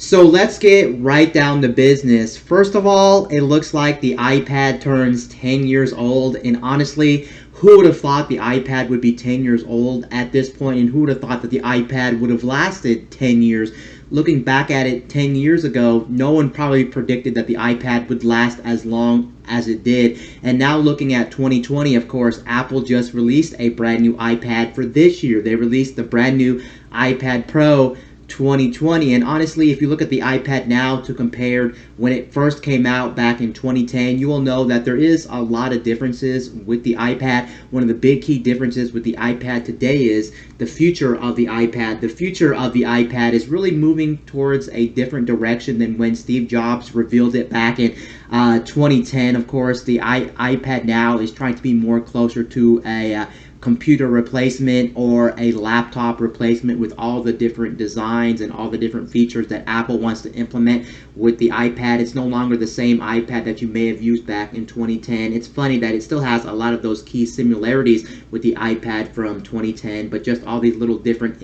So let's get right down to business. First of all, it looks like the iPad turns 10 years old, and honestly, who would have thought the iPad would be 10 years old at this point, and who would have thought that the iPad would have lasted 10 years? Looking back at it 10 years ago, no one probably predicted that the iPad would last as long as it did. And now looking at 2020, of course, Apple just released a brand new iPad for this year. They released the brand new iPad Pro 2020. And honestly, if you look at the iPad now to compare when it first came out back in 2010, you will know that there is a lot of differences with the iPad. One of the big key differences with the iPad today is the future of the iPad. The future of the iPad is really moving towards a different direction than when Steve Jobs revealed it back in 2010. Of course, the iPad now is trying to be more closer to a computer replacement or a laptop replacement with all the different designs and all the different features that Apple wants to implement with the iPad. It's no longer the same iPad that you may have used back in 2010. It's funny that it still has a lot of those key similarities with the iPad from 2010, but just all these little different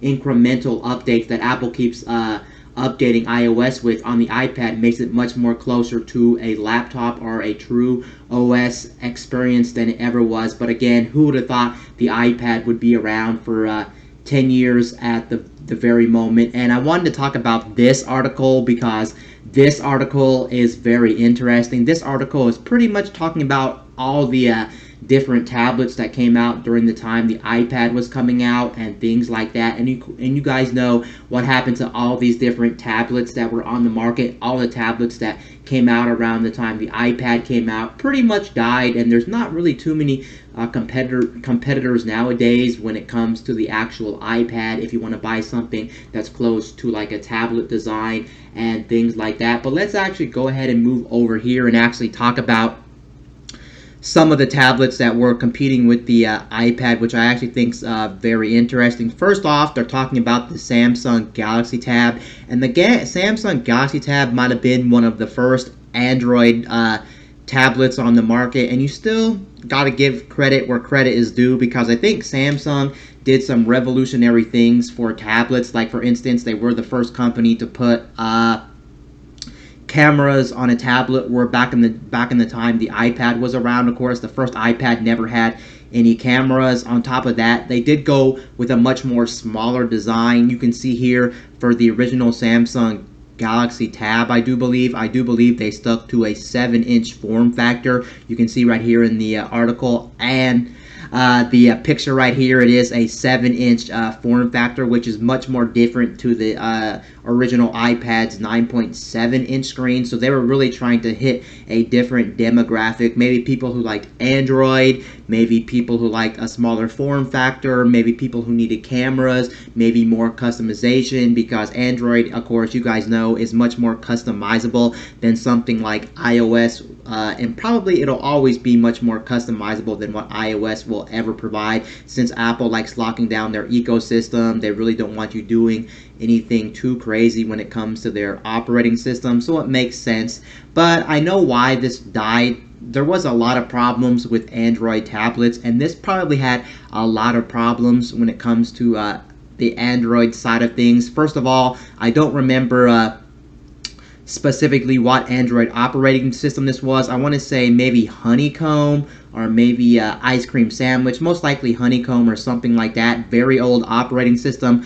incremental updates that Apple keeps updating iOS with on the iPad makes it much more closer to a laptop or a true OS experience than it ever was. But again, who would have thought the iPad would be around for 10 years at the very moment? And I wanted to talk about this article because this article is very interesting. This article is pretty much talking about all the different tablets that came out during the time the iPad was coming out and things like that. And you guys know what happened to all these different tablets that were on the market. All the tablets that came out around the time the iPad came out pretty much died, and there's not really too many competitors nowadays when it comes to the actual iPad if you want to buy something that's close to like a tablet design and things like that. But let's actually go ahead and move over here and actually talk about some of the tablets that were competing with the iPad, which I actually think is very interesting. First off, they're talking about the Samsung Galaxy Tab, and the Samsung Galaxy Tab might have been one of the first Android tablets on the market, and you still got to give credit where credit is due, because I think Samsung did some revolutionary things for tablets. Like, for instance, they were the first company to put cameras on a tablet, where back in the time the iPad was around. Of course, the first iPad never had any cameras. On top of that, they did go with a much more smaller design. You can see here for the original Samsung Galaxy Tab, I do believe they stuck to a 7-inch form factor. You can see right here in the article, and the picture right here, it is a 7-inch form factor, which is much more different to the original iPad's 9.7-inch screen. So they were really trying to hit a different demographic, maybe people who liked Android, maybe people who like a smaller form factor, maybe people who needed cameras, maybe more customization, because Android, of course, you guys know, is much more customizable than something like iOS, and probably it'll always be much more customizable than what iOS will ever provide, since Apple likes locking down their ecosystem. They really don't want you doing anything too crazy when it comes to their operating system, so it makes sense. But I know why this died. There was a lot of problems with Android tablets, and this probably had a lot of problems when it comes to the Android side of things. First of all, I don't remember specifically what Android operating system this was. I want to say maybe Honeycomb or maybe Ice Cream Sandwich, most likely Honeycomb or something like that. Very old operating system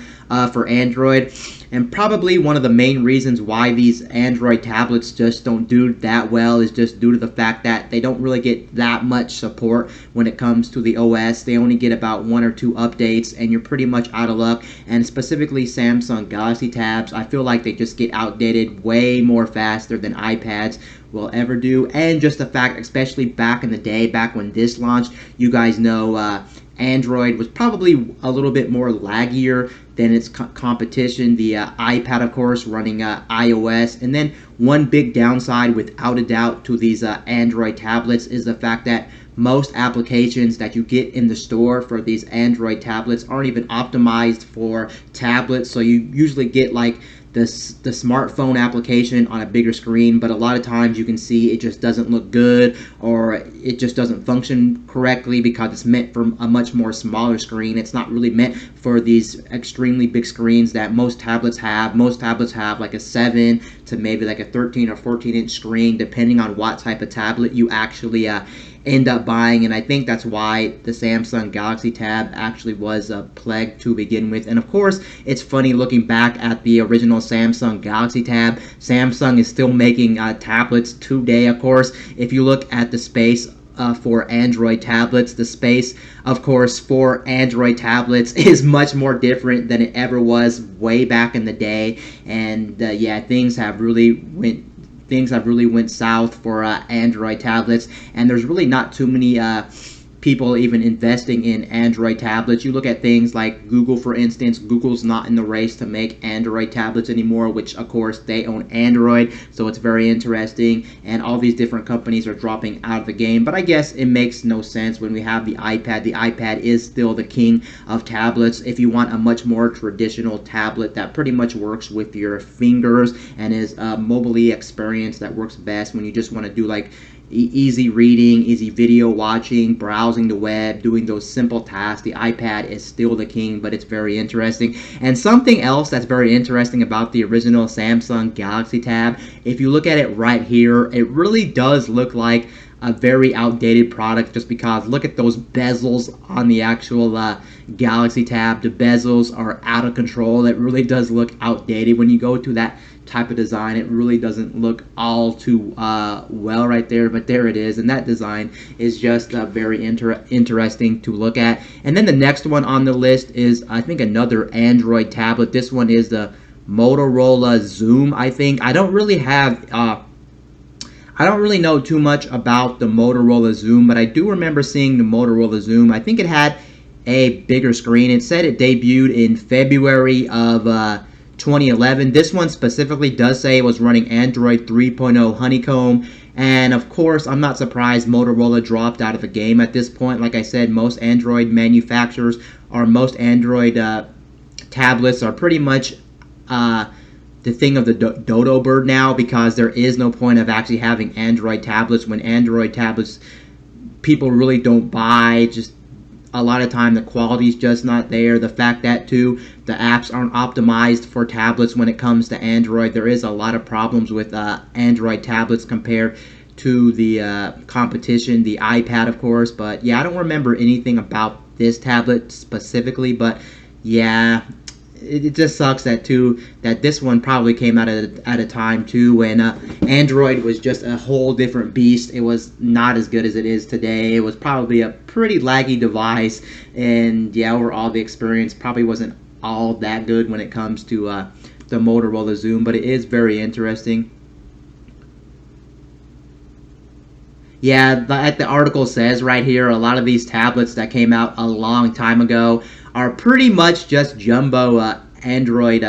for Android, and probably one of the main reasons why these Android tablets just don't do that well is just due to the fact that they don't really get that much support when it comes to the OS. They only get about 1 or 2 updates, and you're pretty much out of luck. And specifically Samsung Galaxy Tabs, I feel like they just get outdated way more faster than iPads will ever do. And just the fact, especially back in the day, back when this launched, you guys know Android was probably a little bit more laggier than its competition. The iPad, of course, running iOS. And then one big downside, without a doubt, to these Android tablets is the fact that most applications that you get in the store for these Android tablets aren't even optimized for tablets. So you usually get like the smartphone application on a bigger screen, but a lot of times you can see it just doesn't look good, or it just doesn't function correctly because it's meant for a much more smaller screen. It's not really meant for these extremely big screens that most tablets have. Most tablets have like a 7 to maybe like a 13 or 14 inch screen, depending on what type of tablet you actually end up buying. And I think that's why the Samsung Galaxy Tab actually was a plague to begin with. And of course, it's funny looking back at the original Samsung Galaxy Tab. Samsung is still making tablets today. Of course, if you look at the space for Android tablets, the space, of course, for Android tablets is much more different than it ever was way back in the day. And yeah, things have really went south for Android tablets, and there's really not too many people even investing in Android tablets. You look at things like Google, for instance. Google's not in the race to make Android tablets anymore, which of course they own Android, so it's very interesting, and all these different companies are dropping out of the game. But I guess it makes no sense when we have the iPad. The iPad is still the king of tablets. If you want a much more traditional tablet that pretty much works with your fingers and is a mobilely experience that works best when you just want to do like easy reading, easy video watching, browsing the web, doing those simple tasks, the iPad is still the king, but it's very interesting. And something else that's very interesting about the original Samsung Galaxy Tab, if you look at it right here, it really does look like a very outdated product, just because look at those bezels on the actual Galaxy Tab. The bezels are out of control. It really does look outdated. When you go to that type of design, it really doesn't look all too well right there, but there it is, and that design is just very interesting to look at. And then the next one on the list is, I think, another Android tablet. This one is the Motorola Zoom. I think I don't really know too much about the Motorola Zoom, but I do remember seeing the Motorola Zoom. I think it had a bigger screen. It said it debuted in February of 2011. This one specifically does say it was running Android 3.0 Honeycomb, and of course I'm not surprised Motorola dropped out of the game at this point. Like I said, most Android manufacturers, or most Android tablets are pretty much the thing of the dodo bird now, because there is no point of actually having Android tablets when Android tablets people really don't buy. Just a lot of time the quality is just not there. The fact that too the apps aren't optimized for tablets when it comes to Android. There is a lot of problems with Android tablets compared to the competition, the iPad of course. But yeah, I don't remember anything about this tablet specifically, but yeah, it just sucks that this one probably came out at a time too when Android was just a whole different beast. It was not as good as it is today. It was probably a pretty laggy device, and yeah, overall the experience probably wasn't all that good when it comes to the Motorola Zoom, but it is very interesting. Yeah, like the article says right here, a lot of these tablets that came out a long time ago are pretty much just jumbo Android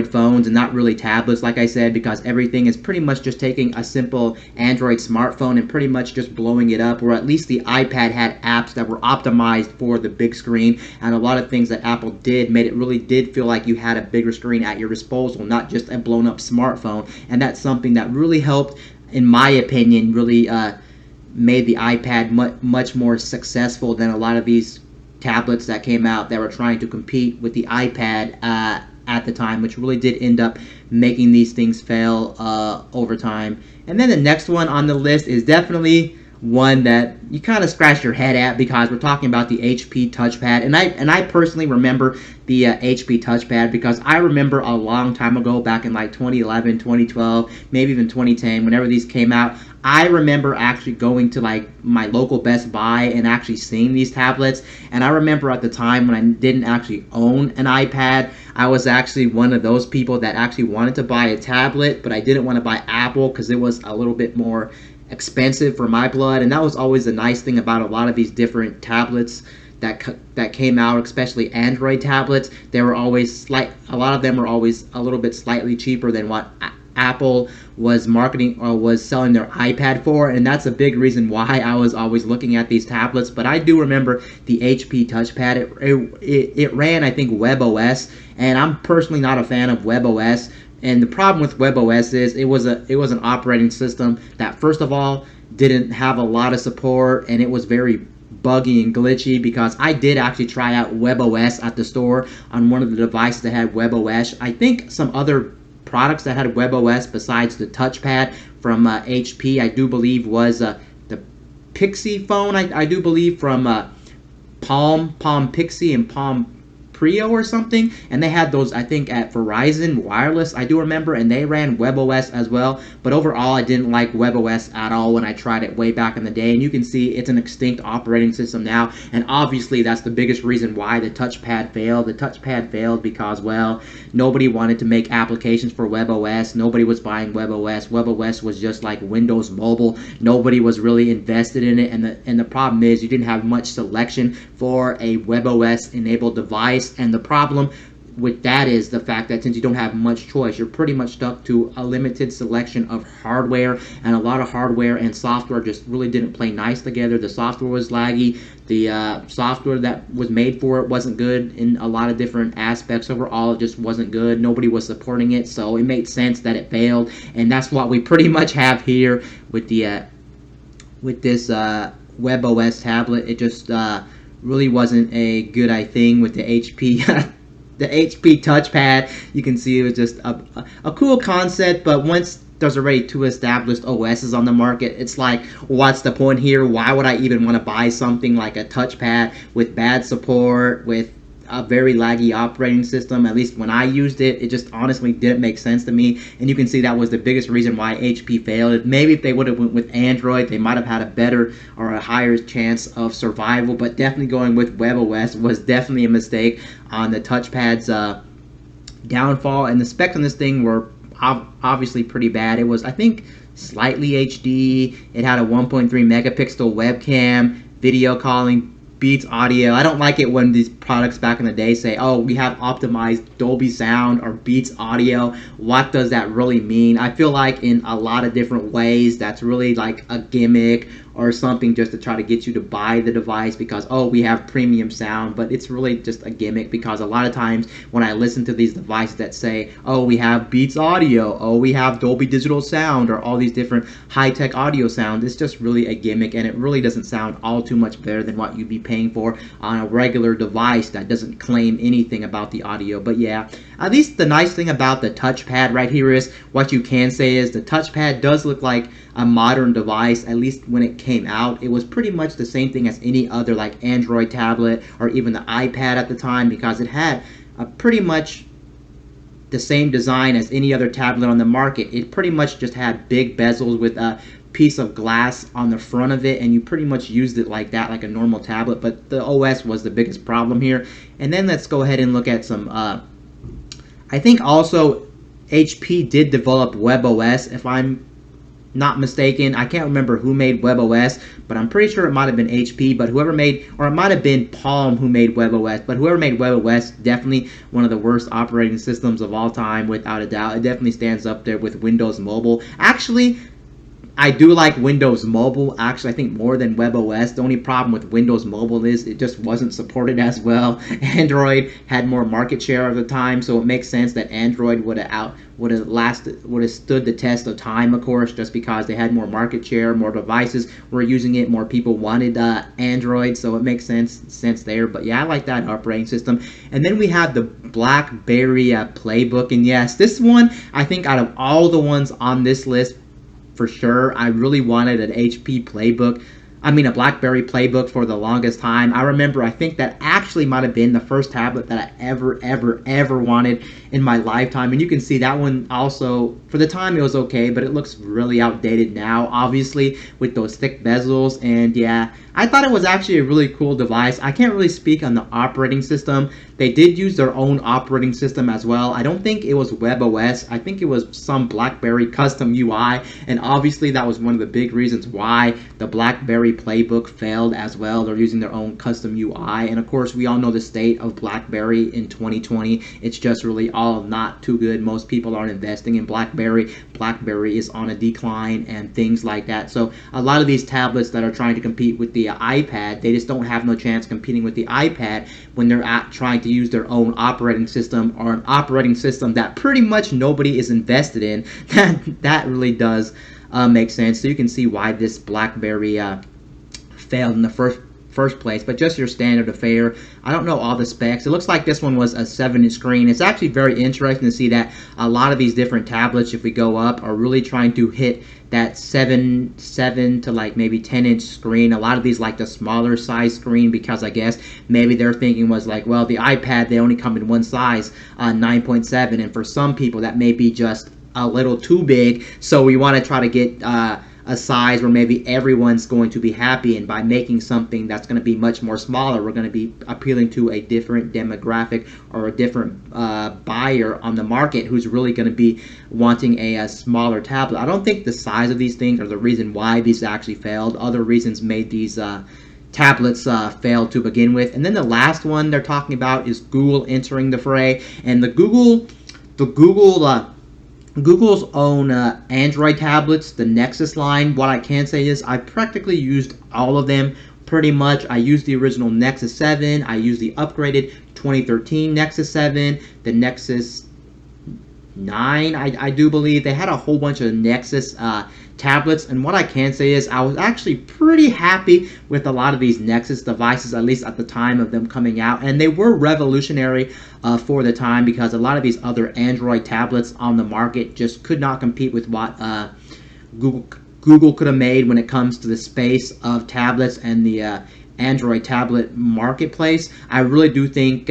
phones and not really tablets, like I said, because everything is pretty much just taking a simple Android smartphone and pretty much just blowing it up. Or at least the iPad had apps that were optimized for the big screen, and a lot of things that Apple did made it really did feel like you had a bigger screen at your disposal, not just a blown up smartphone. And that's something that really helped, in my opinion, really made the iPad much more successful than a lot of these tablets that came out that were trying to compete with the iPad at the time, which really did end up making these things fail over time. And then the next one on the list is definitely one that you kind of scratch your head at, because we're talking about the HP touchpad. And I personally remember the HP touchpad, because I remember a long time ago, back in like 2011, 2012, maybe even 2010, whenever these came out, I remember actually going to like my local Best Buy and actually seeing these tablets. And I remember at the time when I didn't actually own an iPad, I was actually one of those people that actually wanted to buy a tablet, but I didn't want to buy Apple because it was a little bit more expensive for my blood. And that was always the nice thing about a lot of these different tablets that came out, especially Android tablets. They were always a lot of them were always a little bit slightly cheaper than what Apple was marketing or was selling their iPad for, and that's a big reason why I was always looking at these tablets. But I do remember the HP touchpad. It ran, I think, WebOS, and I'm personally not a fan of WebOS. And the problem with WebOS is it was an operating system that, first of all, didn't have a lot of support, and it was very buggy and glitchy, because I did actually try out WebOS at the store on one of the devices that had WebOS. I think some other products that had WebOS besides the touchpad from HP, I do believe was the Pixie phone, I do believe, from Palm Pixie and Palm Prio or something, and they had those, I think, at Verizon Wireless, I do remember, and they ran WebOS as well. But overall, I didn't like WebOS at all when I tried it way back in the day, and you can see it's an extinct operating system now, and obviously that's the biggest reason why the touchpad failed. The touchpad failed because, well, nobody wanted to make applications for WebOS. Nobody was buying WebOS. WebOS was just like Windows Mobile. Nobody was really invested in it, and the problem is you didn't have much selection for a WebOS enabled device. And the problem with that is the fact that since you don't have much choice, you're pretty much stuck to a limited selection of hardware, and a lot of hardware and software just really didn't play nice together. The software was laggy. The software that was made for it wasn't good in a lot of different aspects. Overall, it just wasn't good. Nobody was supporting it, so it made sense that it failed, and that's what we pretty much have here with the with this WebOS tablet. It just really wasn't a good thing with the HP the HP touchpad. You can see it was just a cool concept, but once there's already two established OSs on the market, it's like, what's the point here? Why would I even want to buy something like a touchpad with bad support, with a very laggy operating system? At least when I used it, it just honestly didn't make sense to me, and you can see that was the biggest reason why HP failed. Maybe if they would have went with Android, they might have had a better or a higher chance of survival, but definitely going with WebOS was definitely a mistake on the touchpad's downfall. And the specs on this thing were obviously pretty bad. It was, I think, slightly HD. It had a 1.3 megapixel webcam, video calling, Beats audio. I don't like it when these products back in the day say, oh, we have optimized Dolby Sound or Beats audio. What does that really mean? I feel like in a lot of different ways that's really like a gimmick or something just to try to get you to buy the device because, oh, we have premium sound. But it's really just a gimmick, because a lot of times when I listen to these devices that say, oh, we have Beats audio, oh, we have Dolby Digital Sound, or all these different high-tech audio sounds, it's just really a gimmick, and it really doesn't sound all too much better than what you'd be paying for on a regular device that doesn't claim anything about the audio. But yeah, at least the nice thing about the touchpad right here is, what you can say is the touchpad does look like a modern device. At least when it came out, it was pretty much the same thing as any other like Android tablet or even the iPad at the time, because it had a pretty much the same design as any other tablet on the market. It pretty much just had big bezels with a piece of glass on the front of it, and you pretty much used it like that, like a normal tablet. But the OS was the biggest problem here. And then let's go ahead and look at some I think also HP did develop WebOS, if I'm not mistaken. I can't remember who made WebOS, but I'm pretty sure it might have been HP, but whoever made, or it might have been Palm who made WebOS, but whoever made WebOS, definitely one of the worst operating systems of all time, without a doubt. It definitely stands up there with Windows Mobile. Actually, I do like Windows Mobile, actually, I think more than WebOS. The only problem with Windows Mobile is it just wasn't supported as well. Android had more market share at the time, so it makes sense that Android would have stood the test of time, of course, just because they had more market share, more devices were using it, more people wanted Android, so it makes sense there. But yeah, I like that operating system. And then we have the BlackBerry Playbook, and yes, this one, I think out of all the ones on this list, for sure, I really wanted an HP Playbook. I mean, a BlackBerry Playbook for the longest time. I remember, I think that actually might have been the first tablet that I ever wanted in my lifetime. And you can see that one also, for the time it was okay, but it looks really outdated now, obviously, with those thick bezels. And yeah, I thought it was actually a really cool device. I can't really speak on the operating system. They did use their own operating system as well. I don't think it was WebOS. I think it was some BlackBerry custom UI, and obviously that was one of the big reasons why the BlackBerry playbook failed as well. They're using their own custom UI, and of course we all know the state of BlackBerry in 2020. It's just really all not too good. Most people aren't investing in BlackBerry. BlackBerry is on a decline and things like that. So a lot of these tablets that are trying to compete with the iPad, they just don't have no chance competing with the iPad when they're trying to use their own operating system, or an operating system that pretty much nobody is invested in. That really does make sense. So you can see why this BlackBerry failed in the first place. But just your standard affair. I don't know all the specs. It looks like this one was a 7-inch screen. It's actually very interesting to see that a lot of these different tablets, if we go up, are really trying to hit that 7 to like maybe 10-inch screen. A lot of these like the smaller size screen, because I guess maybe their thinking was like, well, the iPad, they only come in one size, 9.7, and for some people that may be just a little too big, so we want to try to get a size where maybe everyone's going to be happy, and by making something that's going to be much more smaller, we're going to be appealing to a different demographic or a different buyer on the market who's really going to be wanting a smaller tablet. I don't think the size of these things are the reason why these actually failed. Other reasons made these tablets fail to begin with. And then the last one they're talking about is Google entering the fray, and Google's own Android tablets, the Nexus line. What I can say is I practically used all of them pretty much. I used the original Nexus 7. I used the upgraded 2013 Nexus 7, the Nexus 9, I do believe. They had a whole bunch of Nexus tablets, and what I can say is I was actually pretty happy with a lot of these Nexus devices, at least at the time of them coming out, and they were revolutionary for the time, because a lot of these other Android tablets on the market just could not compete with what Google could have made when it comes to the space of tablets and the Android tablet marketplace. I really do think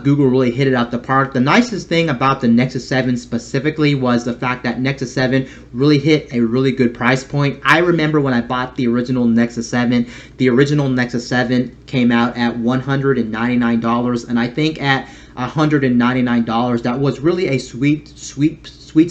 Google really hit it out the park. The nicest thing about the Nexus 7 specifically was the fact that Nexus 7 really hit a really good price point. I remember when I bought the original Nexus 7, the original Nexus 7 came out at $199, and I think at $199, that was really a sweet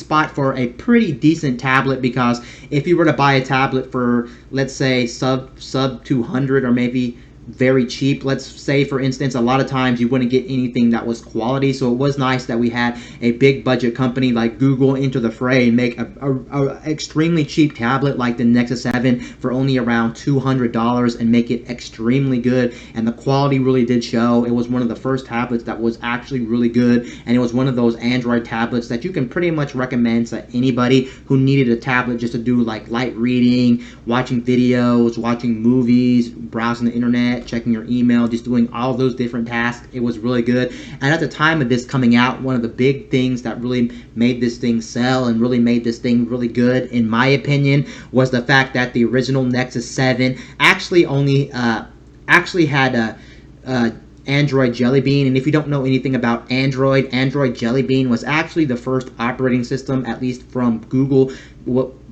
spot for a pretty decent tablet, because if you were to buy a tablet for, let's say, sub 200, or maybe very cheap, let's say, for instance, a lot of times you wouldn't get anything that was quality. So it was nice that we had a big budget company like Google enter the fray and make a extremely cheap tablet like the Nexus 7 for only around $200 and make it extremely good. And the quality really did show. It was one of the first tablets that was actually really good, and it was one of those Android tablets that you can pretty much recommend to anybody who needed a tablet just to do like light reading, watching videos, watching movies, browsing the internet, checking your email, just doing all those different tasks. It was really good. And at the time of this coming out, one of the big things that really made this thing sell and really made this thing really good, in my opinion, was the fact that the original Nexus 7 actually only had Android Jelly Bean. And if you don't know anything about Android Jelly Bean was actually the first operating system, at least from Google,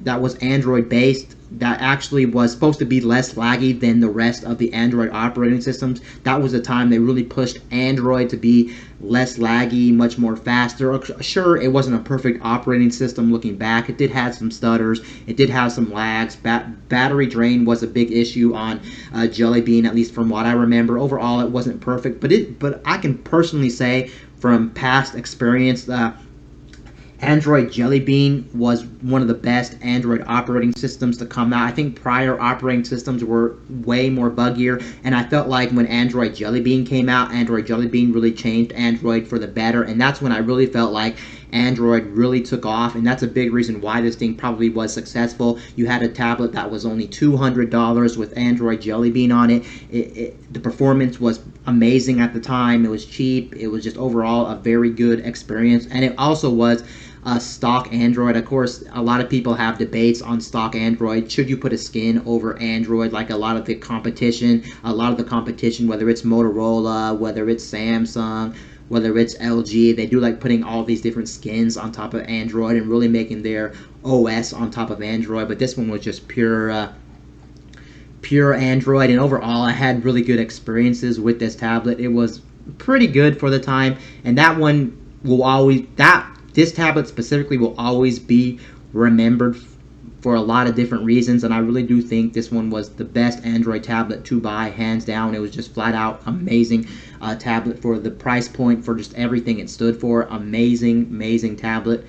that was Android based, that actually was supposed to be less laggy than the rest of the Android operating systems. That was the time they really pushed Android to be less laggy, much more faster. Sure, it wasn't a perfect operating system looking back. It did have some stutters. It did have some lags. Battery drain was a big issue on Jelly Bean, at least from what I remember. Overall, it wasn't perfect, but I can personally say from past experience, Android Jelly Bean was one of the best Android operating systems to come out. I think prior operating systems were way more buggier, and I felt like when Android Jelly Bean came out, Android Jelly Bean really changed Android for the better, and that's when I really felt like Android really took off, and that's a big reason why this thing probably was successful. You had a tablet that was only $200 with Android Jelly Bean on it. The performance was amazing at the time. It was cheap. It was just overall a very good experience, and it also was stock Android. Of course, a lot of people have debates on stock Android. Should you put a skin over Android like a lot of the competition? Whether it's Motorola, whether it's Samsung, whether it's LG, they do like putting all these different skins on top of Android and really making their OS on top of Android. But this one was just pure pure Android, and overall I had really good experiences with this tablet. It was pretty good for the time, and that one will always, that this tablet specifically will always be remembered for a lot of different reasons, and I really do think this one was the best Android tablet to buy, hands down. It was just flat out amazing tablet for the price point, for just everything it stood for. Amazing tablet.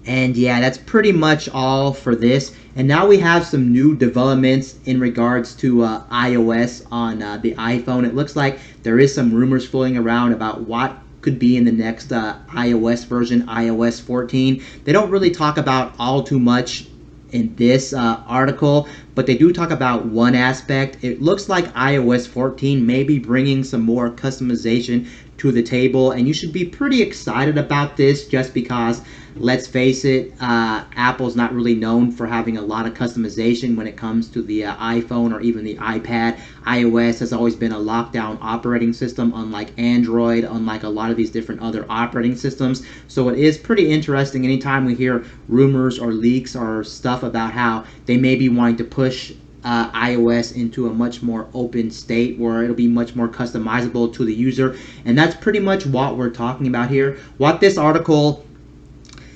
And yeah, that's pretty much all for this. And now we have some new developments in regards to iOS on the iPhone. It looks like there is some rumors floating around about what could be in the next iOS version, iOS 14. They don't really talk about all too much in this article, but they do talk about one aspect. It looks like iOS 14 may be bringing some more customization to the table, and you should be pretty excited about this, just because, let's face it, Apple's not really known for having a lot of customization when it comes to the iPhone or even the iPad. iOS has always been a lockdown operating system, unlike Android, unlike a lot of these different other operating systems. So it is pretty interesting anytime we hear rumors or leaks or stuff about how they may be wanting to push iOS into a much more open state where it'll be much more customizable to the user. And that's pretty much what we're talking about here. What this article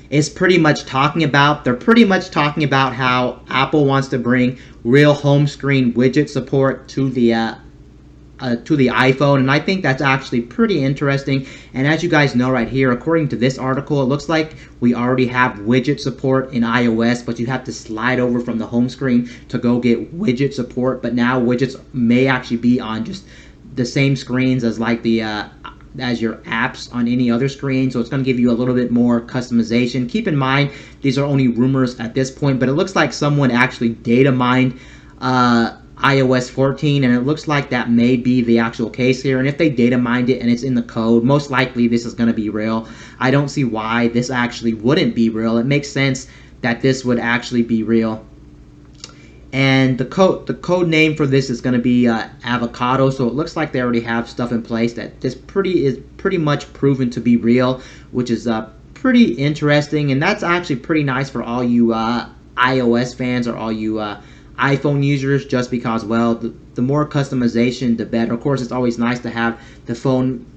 is pretty much talking about, they're pretty much talking about how Apple wants to bring real home screen widget support to the iPhone, and I think that's actually pretty interesting. And as you guys know right here, according to this article, it looks like we already have widget support in iOS, but you have to slide over from the home screen to go get widget support. But now widgets may actually be on just the same screens as like the as your apps on any other screen, so it's going to give you a little bit more customization. Keep in mind, these are only rumors at this point, but it looks like someone actually data mined iOS 14, and it looks like that may be the actual case here. And if they data mined it and it's in the code, most likely this is going to be real. I don't see why this actually wouldn't be real. It makes sense that this would actually be real. And the code name for this is going to be Avocado. So it looks like they already have stuff in place that this is pretty much proven to be real, which is pretty interesting. And that's actually pretty nice for all you iOS fans or all you iPhone users, just because, well, the more customization, the better. Of course, it's always nice to have the phone.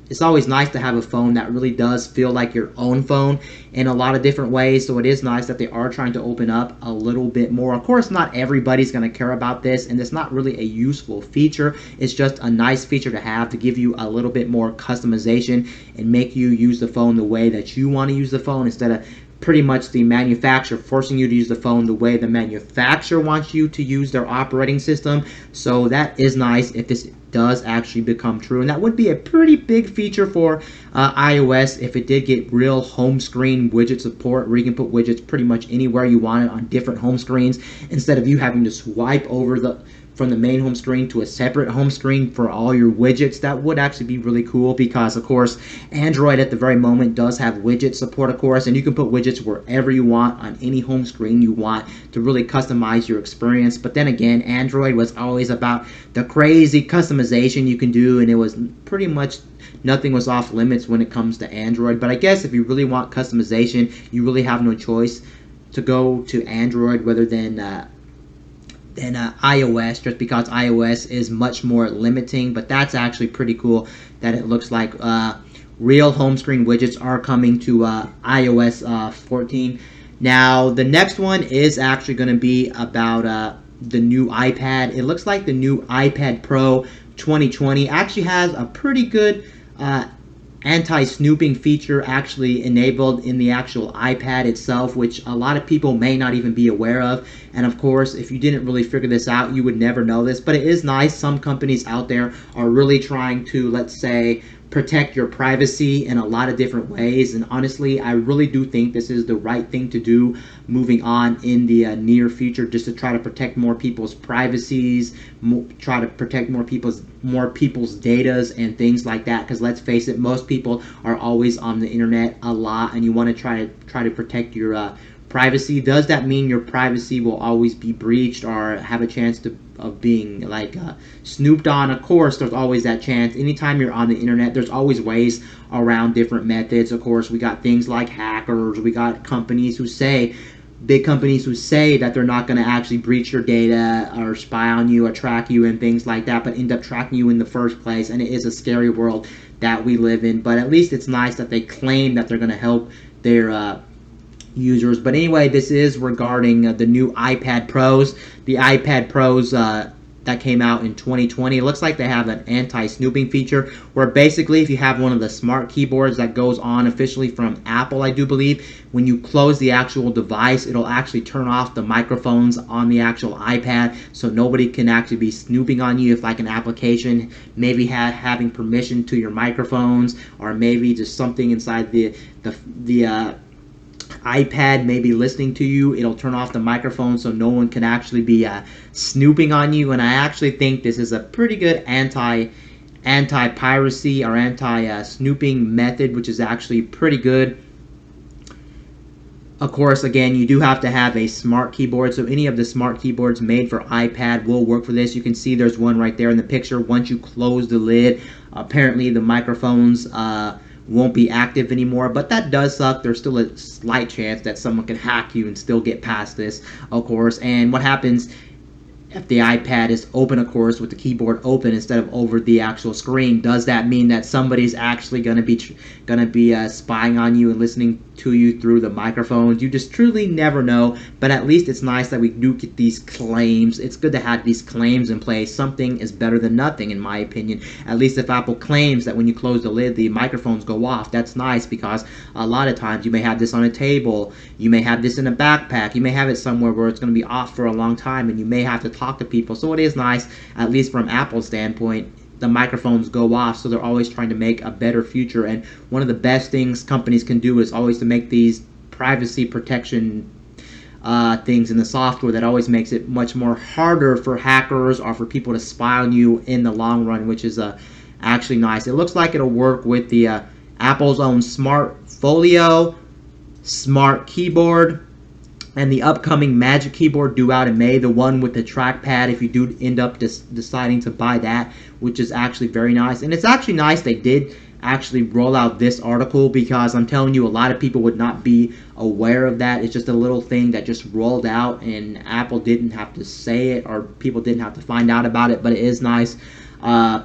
It's always nice to have a phone that really does feel like your own phone in a lot of different ways. So it is nice that they are trying to open up a little bit more. Of course, not everybody's going to care about this, and it's not really a useful feature. It's just a nice feature to have to give you a little bit more customization and make you use the phone the way that you want to use the phone, instead of pretty much the manufacturer forcing you to use the phone the way the manufacturer wants you to use their operating system. So that is nice if this does actually become true, and that would be a pretty big feature for iOS if it did get real home screen widget support, where you can put widgets pretty much anywhere you want it on different home screens, instead of you having to swipe over from the main home screen to a separate home screen for all your widgets. That would actually be really cool, because of course Android at the very moment does have widget support, of course, and you can put widgets wherever you want on any home screen you want to really customize your experience. But then again, Android was always about the crazy customization you can do, and it was pretty much nothing was off limits when it comes to Android. But I guess if you really want customization, you really have no choice to go to Android rather than iOS, just because iOS is much more limiting. But that's actually pretty cool that it looks like real home screen widgets are coming to iOS 14. Now the next one is actually going to be about the new iPad. It looks like the new iPad Pro 2020 actually has a pretty good anti-snooping feature actually enabled in the actual iPad itself, which a lot of people may not even be aware of. And of course, if you didn't really figure this out, you would never know this. But it is nice. Some companies out there are really trying to, let's say, protect your privacy in a lot of different ways. And honestly, I really do think this is the right thing to do moving on in the near future, just to try to protect more people's privacies, try to protect more people's datas and things like that. Because let's face it, most people are always on the internet a lot, and you want to try to protect your privacy. Does that mean your privacy will always be breached or have a chance of being like snooped on? Of course, there's always that chance. Anytime you're on the internet, there's always ways around different methods. Of course, we got things like hackers. We got companies who say big companies who say that they're not going to actually breach your data or spy on you or track you and things like that, but end up tracking you in the first place. And it is a scary world that we live in, but at least it's nice that they claim that they're going to help their users. But anyway, this is regarding the new iPad Pros. The iPad Pros that came out in 2020. It looks like they have an anti-snooping feature where basically if you have one of the smart keyboards that goes on officially from Apple, I do believe, when you close the actual device, it'll actually turn off the microphones on the actual iPad so nobody can actually be snooping on you if like an application maybe having permission to your microphones, or maybe just something inside the iPad may be listening to you. It'll turn off the microphone so no one can actually be snooping on you. And I actually think this is a pretty good anti-piracy or anti-snooping method, which is actually pretty good. Of course, again, you do have to have a smart keyboard, so any of the smart keyboards made for iPad will work for this. You can see there's one right there in the picture. Once you close the lid, apparently the microphones won't be active anymore, but that does suck. There's still a slight chance that someone can hack you and still get past this, of course. And what happens if the iPad is open, of course, with the keyboard open instead of over the actual screen? Does that mean that somebody's actually going to be spying on you and listening to you through the microphones? You just truly never know, but at least it's nice that we do get these claims. It's good to have these claims in place. Something is better than nothing, in my opinion. At least if Apple claims that when you close the lid, the microphones go off, that's nice, because a lot of times you may have this on a table, you may have this in a backpack, you may have it somewhere where it's going to be off for a long time, and you may have to talk to people. So it is nice, at least from Apple's standpoint, the microphones go off, so they're always trying to make a better future. And one of the best things companies can do is always to make these privacy protection things in the software that always makes it much more harder for hackers or for people to spy on you in the long run, which is actually nice. It looks like it'll work with the Apple's own Smart Folio, Smart Keyboard, and the upcoming Magic Keyboard due out in May, the one with the trackpad, if you do end up deciding to buy that, which is actually very nice. And it's actually nice they did actually roll out this article, because I'm telling you, a lot of people would not be aware of that. It's just a little thing that just rolled out, and Apple didn't have to say it, or people didn't have to find out about it, but it is nice.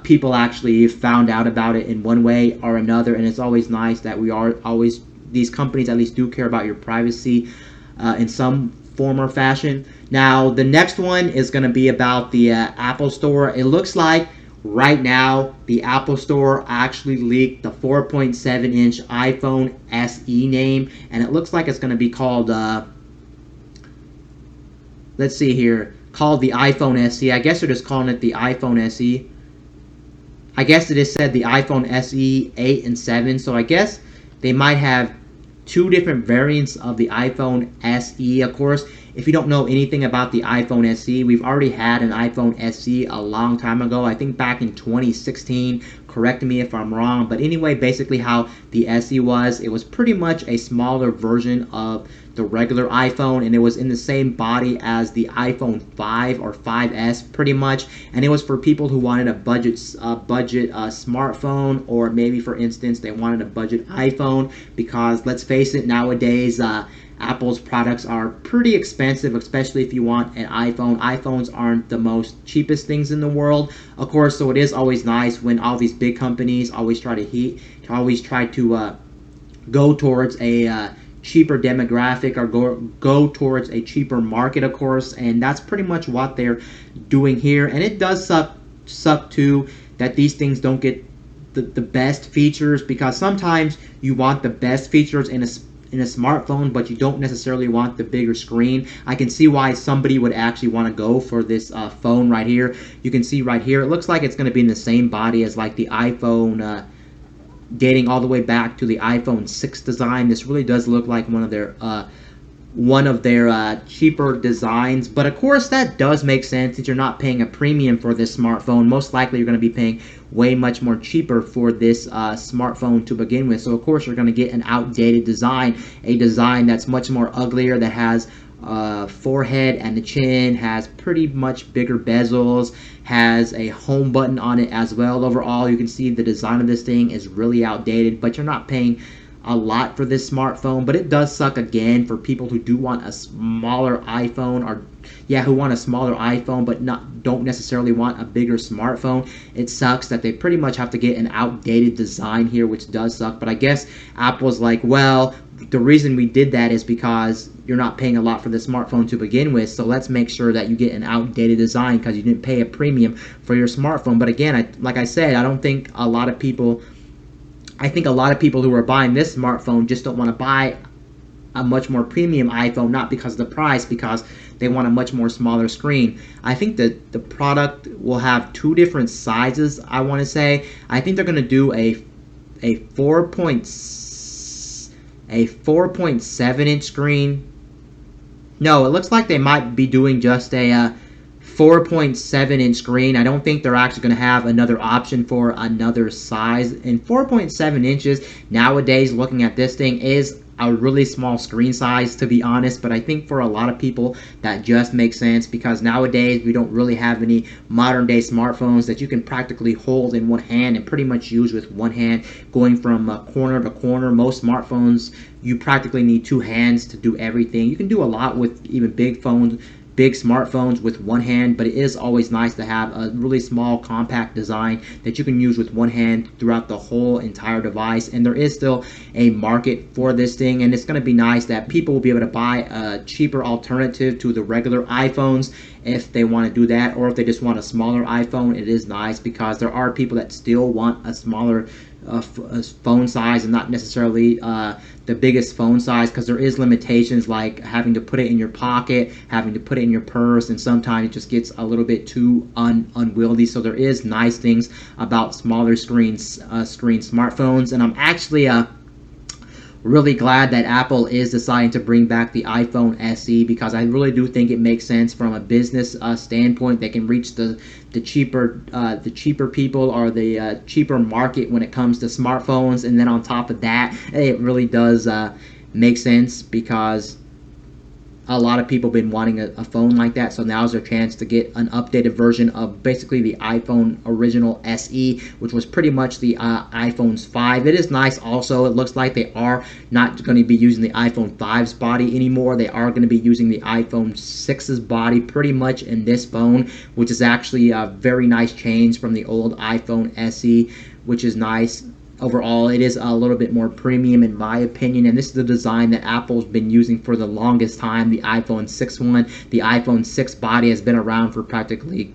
People actually found out about it in one way or another, and it's always nice that these companies at least do care about your privacy in some form or fashion. Now, the next one is going to be about the Apple Store. It looks like right now the Apple Store actually leaked the 4.7-inch iPhone SE name, and it looks like it's going to be called, let's see here, called the iPhone SE. I guess they're just calling it the iPhone SE. I guess it is said the iPhone SE 8 and 7, so I guess they might have two different variants of the iPhone SE. Of course, if you don't know anything about the iPhone SE, we've already had an iPhone SE a long time ago. I think back in 2016. Correct me if I'm wrong. But anyway, basically how the SE was, it was pretty much a smaller version of the regular iPhone, and it was in the same body as the iPhone 5 or 5S pretty much, and it was for people who wanted a budget smartphone, or maybe for instance they wanted a budget iPhone, because let's face it, nowadays Apple's products are pretty expensive, especially if you want an iPhone. iPhones aren't the most cheapest things in the world, of course, so it is always nice when all these big companies always try to go towards a cheaper demographic, or go towards a cheaper market, of course, and that's pretty much what they're doing here. And it does suck too that these things don't get the best features, because sometimes you want the best features in a smartphone, but you don't necessarily want the bigger screen. I can see why somebody would actually want to go for this phone right here. You can see right here, it looks like it's going to be in the same body as like the iPhone, dating all the way back to the iPhone 6 design. This really does look like one of their cheaper designs, but of course that does make sense since you're not paying a premium for this smartphone. Most likely you're going to be paying way much more cheaper for this smartphone to begin with, so of course you're going to get an outdated design, a design that's much more uglier, that has forehead and the chin, has pretty much bigger bezels, has a home button on it as well. Overall, you can see the design of this thing is really outdated, but you're not paying a lot for this smartphone, but it does suck again for people who do want a smaller iPhone, or who want a smaller iPhone but don't necessarily want a bigger smartphone. It sucks that they pretty much have to get an outdated design here, which does suck. But I guess Apple's like, well, the reason we did that is because you're not paying a lot for the smartphone to begin with, so let's make sure that you get an outdated design because you didn't pay a premium for your smartphone. But again, like I said, I think a lot of people who are buying this smartphone just don't want to buy a much more premium iPhone, not because of the price, because they want a much more smaller screen. I think that the product will have two different sizes, I want to say. I think they're going to do a 4.7 inch screen. No, it looks like they might be doing just a 4.7 inch screen. I don't think they're actually going to have another option for another size. And 4.7 inches nowadays, looking at this thing, is a really small screen size, to be honest. But I think for a lot of people that just makes sense, because nowadays we don't really have any modern day smartphones that you can practically hold in one hand and pretty much use with one hand, going from corner to corner. Most smartphones, you practically need two hands to do everything. You can do a lot with even big smartphones with one hand, but it is always nice to have a really small compact design that you can use with one hand throughout the whole entire device. And there is still a market for this thing, and it's going to be nice that people will be able to buy a cheaper alternative to the regular iPhones if they want to do that, or if they just want a smaller iPhone. It is nice because there are people that still want a smaller phone size and not necessarily the biggest phone size, because there is limitations like having to put it in your pocket, having to put it in your purse, and sometimes it just gets a little bit too unwieldy. So there is nice things about smaller screen smartphones, and I'm actually really glad that Apple is deciding to bring back the iPhone SE, because I really do think it makes sense from a business standpoint. They can reach the cheaper people, or the cheaper market when it comes to smartphones. And then on top of that, it really does make sense because a lot of people have been wanting a phone like that, so now's their chance to get an updated version of basically the iPhone original SE, which was pretty much the iPhone's 5. It is nice also. It looks like they are not going to be using the iPhone 5's body anymore. They are going to be using the iPhone 6's body pretty much in this phone, which is actually a very nice change from the old iPhone SE, which is nice. Overall, it is a little bit more premium in my opinion, and this is the design that Apple's been using for the longest time. The iPhone 6 one, the iPhone 6 body has been around for practically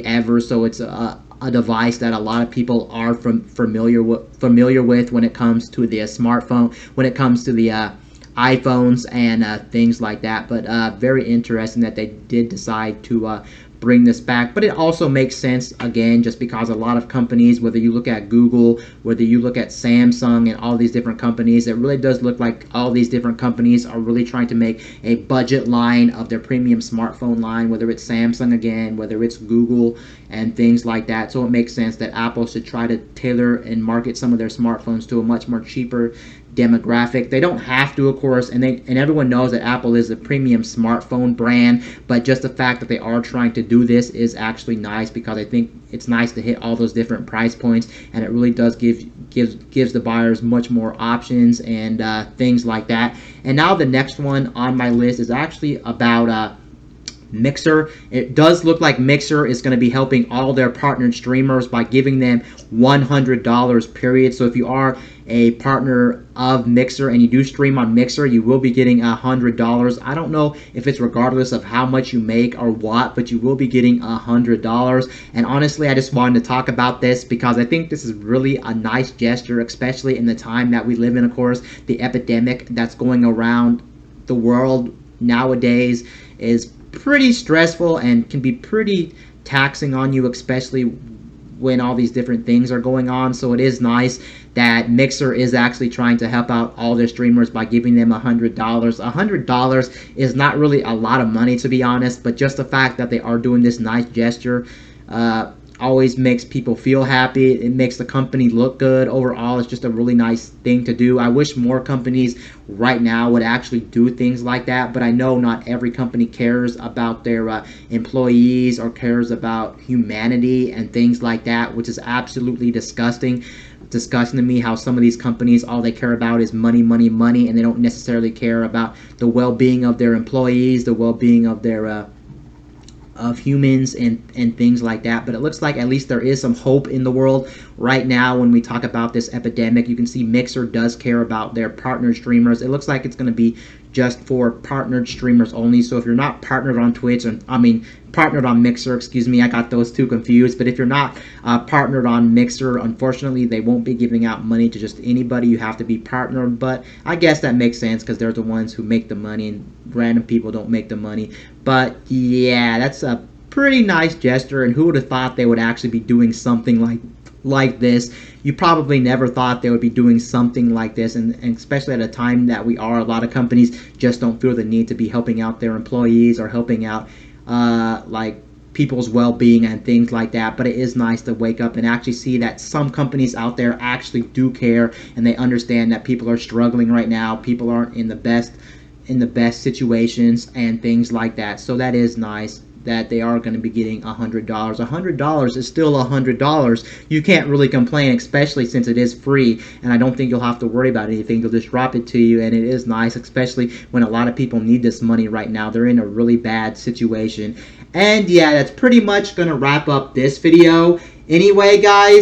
ever, so it's a device that a lot of people are familiar with when it comes to the smartphone, when it comes to the iPhones and things like that. But very interesting that they did decide to bring this back. But it also makes sense, again, just because a lot of companies, whether you look at Google, whether you look at Samsung and all these different companies, it really does look like all these different companies are really trying to make a budget line of their premium smartphone line, whether it's Samsung again, whether it's Google and things like that. So it makes sense that Apple should try to tailor and market some of their smartphones to a much more cheaper demographic. They don't have to, of course, and everyone knows that Apple is a premium smartphone brand, but just the fact that they are trying to do this is actually nice, because I think it's nice to hit all those different price points, and it really does gives the buyers much more options and things like that. And now the next one on my list is actually about Mixer. It does look like Mixer is going to be helping all their partnered streamers by giving them $100 period. So if you are a partner of Mixer and you do stream on Mixer, you will be getting $100. I don't know if it's regardless of how much you make or what, but you will be getting $100. And honestly, I just wanted to talk about this because I think this is really a nice gesture, especially in the time that we live in. Of course, the epidemic that's going around the world nowadays is pretty stressful and can be pretty taxing on you, especially when all these different things are going on. So it is nice that Mixer is actually trying to help out all their streamers by giving them $100. $100 is not really a lot of money, to be honest, but just the fact that they are doing this nice gesture always makes people feel happy. It makes the company look good. Overall, it's just a really nice thing to do. I wish more companies right now would actually do things like that, but I know not every company cares about their employees or cares about humanity and things like that, which is absolutely disgusting. disgusting to me how some of these companies, all they care about is money, money, money, and they don't necessarily care about the well-being of their employees, the well-being of their of humans and things like that. But it looks like at least there is some hope in the world right now when we talk about this epidemic. You can see Mixer does care about their partner streamers. It looks like it's going to be just for partnered streamers only. So if you're not partnered on Twitch, or partnered on Mixer, excuse me, I got those two confused. But if you're not partnered on Mixer, unfortunately, they won't be giving out money to just anybody. You have to be partnered. But I guess that makes sense because they're the ones who make the money, and random people don't make the money. But yeah, that's a pretty nice gesture. And who would have thought they would actually be doing something like this? You probably never thought they would be doing something like this, and especially at a time that we are, a lot of companies just don't feel the need to be helping out their employees or helping out like people's well-being and things like that. But it is nice to wake up and actually see that some companies out there actually do care, and they understand that people are struggling right now, people aren't in the best situations and things like that. So that is nice that they are going to be getting $100. $100 is still $100. You can't really complain, especially since it is free, and I don't think you'll have to worry about anything. They'll just drop it to you, and it is nice, especially when a lot of people need this money right now. They're in a really bad situation. And yeah, that's pretty much going to wrap up this video. Anyway, guys,